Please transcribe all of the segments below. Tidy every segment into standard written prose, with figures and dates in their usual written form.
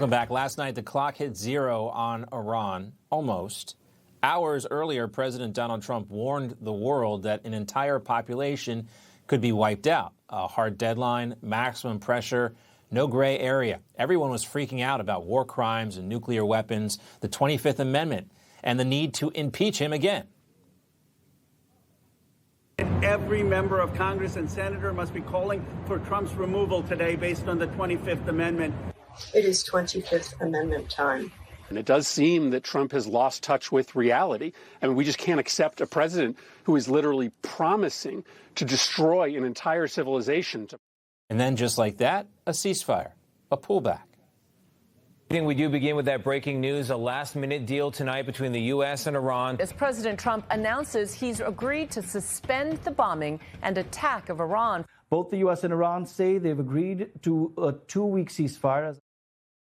Welcome back. Last night, the clock hit zero on Iran, almost. Hours earlier, President Donald Trump warned the world that an entire population could be wiped out. A hard deadline, maximum pressure, no gray area. Everyone was freaking out about war crimes and nuclear weapons, the 25th Amendment, and the need to impeach him again. Every member of Congress and senator must be calling for Trump's removal today based on the 25th Amendment. It is 25th Amendment time. And it does seem that Trump has lost touch with reality. I mean, we just can't accept a president who is literally promising to destroy an entire civilization. And then just like that, a ceasefire, a pullback. We do begin with that breaking news, a last-minute deal tonight between the U.S. and Iran. As President Trump announces he's agreed to suspend the bombing and attack of Iran. Both the U.S. and Iran say they've agreed to a 2-week ceasefire.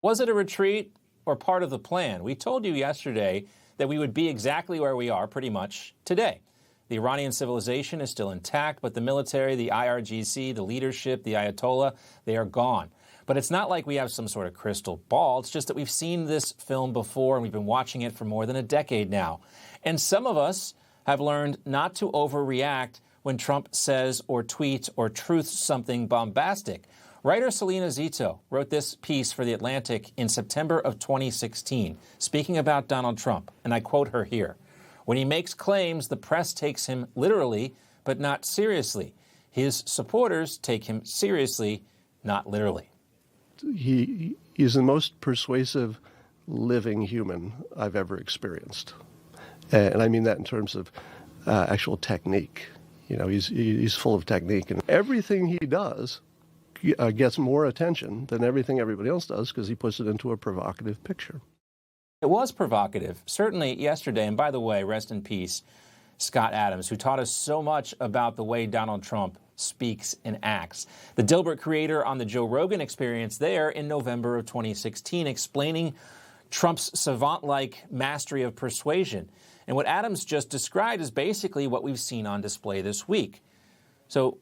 Was it a retreat or part of the plan? We told you yesterday that we would be exactly where we are pretty much today. The Iranian civilization is still intact, but the military, the IRGC, the leadership, the Ayatollah, they are gone. But it's not like we have some sort of crystal ball. It's just that we've seen this film before, and we've been watching it for more than a decade now. And some of us have learned not to overreact when Trump says or tweets or truths something bombastic. Writer Selena Zito wrote this piece for The Atlantic in September of 2016, speaking about Donald Trump, and I quote her here. When he makes claims, the press takes him literally, but not seriously. His supporters take him seriously, not literally. He is the most persuasive living human I've ever experienced. And I mean that in terms of actual technique. You know, he's full of technique, and everything he does gets more attention than everything everybody else does because he puts it into a provocative picture. It was provocative, certainly yesterday. And by the way, rest in peace, Scott Adams, who taught us so much about the way Donald Trump speaks and acts. The Dilbert creator on the Joe Rogan Experience there in November of 2016, explaining Trump's savant-like mastery of persuasion. And what Adams just described is basically what we've seen on display this week. So,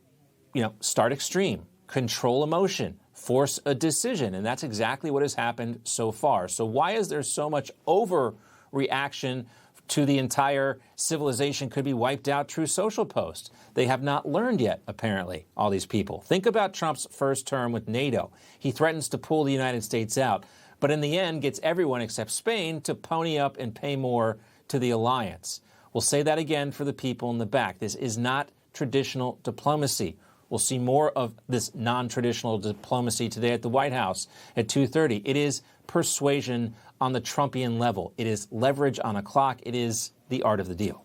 start extreme, control emotion, force a decision. And that's exactly what has happened so far. So why is there so much overreaction to the entire civilization could be wiped out through social posts? They have not learned yet, apparently, all these people. Think about Trump's first term with NATO. He threatens to pull the United States out, but in the end gets everyone except Spain to pony up and pay more to the alliance. We'll say that again for the people in the back. This is not traditional diplomacy. We'll see more of this non-traditional diplomacy today at the White House at 2:30. It is persuasion on the Trumpian level. It is leverage on a clock. It is the art of the deal.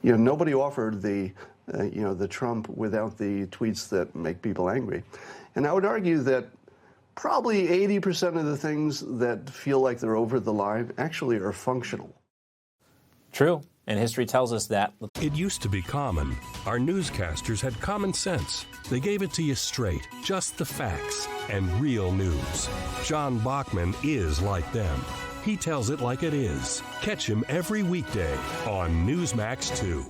Nobody offered the Trump without the tweets that make people angry. And I would argue that probably 80% of the things that feel like they're over the line actually are functional. True. And history tells us that. It used to be common. Our newscasters had common sense. They gave it to you straight, just the facts, and real news. John Bachman is like them. He tells it like it is. Catch him every weekday on Newsmax 2.